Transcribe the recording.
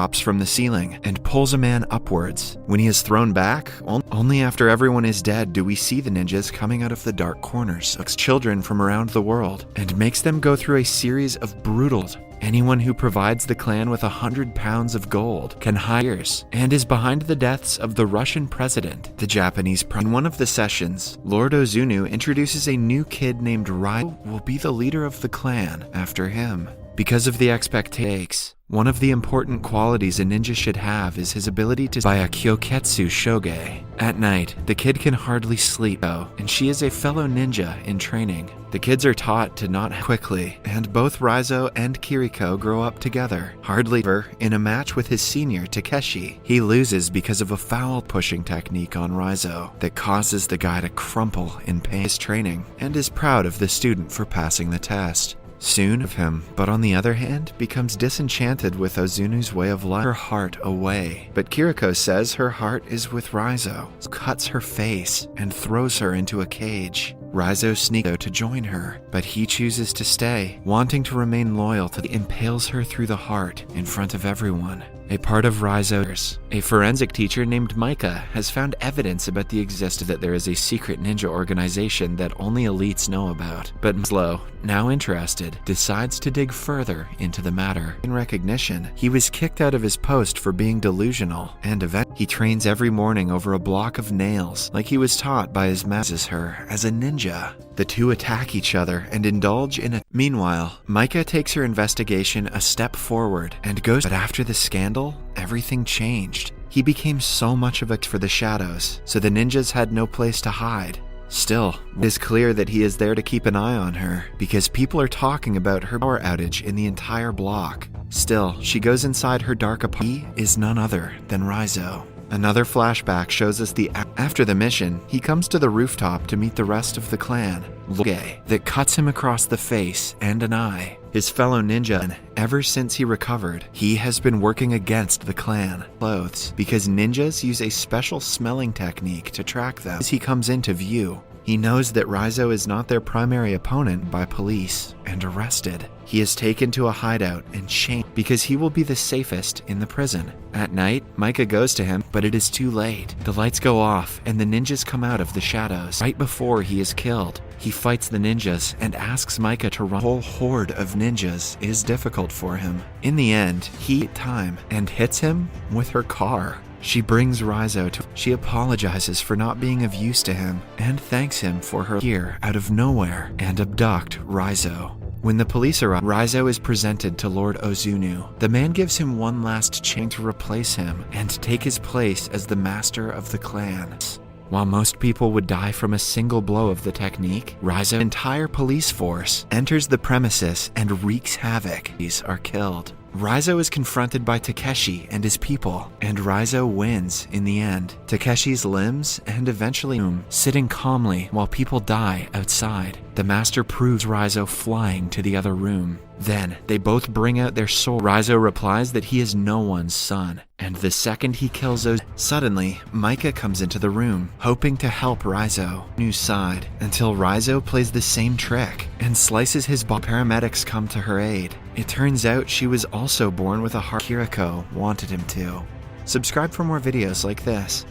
drops from the ceiling and pulls a man upwards. When he is thrown back, only after everyone is dead do we see the ninjas coming out of the dark corners, children from around the world, and makes them go through a series of brutal. Anyone who provides the clan with 100 pounds of gold can hire and is behind the deaths of the Russian president, the Japanese prime. In one of the sessions, Lord Ozunu introduces a new kid named Raizo who will be the leader of the clan after him. Because of the expectations, one of the important qualities a ninja should have is his ability to buy a Kyoketsu Shoge. At night, the kid can hardly sleep, and she is a fellow ninja in training. The kids are taught to not quickly, and both Raizo and Kiriko grow up together. Hardly ever, in a match with his senior Takeshi, he loses because of a foul pushing technique on Raizo that causes the guy to crumple in pain. His training, and is proud of the student for passing the test. Soon of him, but on the other hand, becomes disenchanted with Ozunu's way of life, her heart away. But Kiriko says her heart is with Raizo, cuts her face, and throws her into a cage. Raizo sneaks out to join her, but he chooses to stay, wanting to remain loyal to impales her through the heart in front of everyone. A part of Raizo's, a forensic teacher named Micah has found evidence about the existence that there is a secret ninja organization that only elites know about. But Maslow, now interested, decides to dig further into the matter. In recognition, he was kicked out of his post for being delusional, and eventually he trains every morning over a block of nails, like he was taught by his master her as a ninja. The two attack each other and indulge in a... Meanwhile, Micah takes her investigation a step forward and goes... But after the scandal, everything changed. He became so much of a for the shadows, so the ninjas had no place to hide. Still, it is clear that he is there to keep an eye on her, because people are talking about her power outage in the entire block. Still, she goes inside her dark apartment. He is none other than Raizo. Another flashback shows us after the mission, he comes to the rooftop to meet the rest of the clan, Loge, that cuts him across the face and an eye. His fellow ninja, and ever since he recovered, he has been working against the clan clothes because ninjas use a special smelling technique to track them. As he comes into view, he knows that Raizo is not their primary opponent by police and arrested. He is taken to a hideout and chained because he will be the safest in the prison. At night, Micah goes to him, but it is too late. The lights go off and the ninjas come out of the shadows. Right before he is killed, he fights the ninjas and asks Micah to run. The whole horde of ninjas is difficult for him. In the end, he takes time and hits him with her car. She brings Raizo to... She apologizes for not being of use to him and thanks him for her here out of nowhere and abduct Raizo. When the police arrive, Raizo is presented to Lord Ozunu. The man gives him one last chance to replace him and take his place as the master of the clan. While most people would die from a single blow of the technique, Raizo's entire police force enters the premises and wreaks havoc. These are killed. Raizo is confronted by Takeshi and his people, and Raizo wins in the end. Takeshi's limbs and eventually sitting calmly while people die outside. The master proves Raizo flying to the other room. Then, they both bring out their sword. Raizo replies that he is no one's son, and the second he kills those... Suddenly, Micah comes into the room, hoping to help Raizo's side, until Raizo plays the same trick and slices his body. Paramedics come to her aid. It turns out she was also born with a heart Kiriko wanted him to. Subscribe for more videos like this.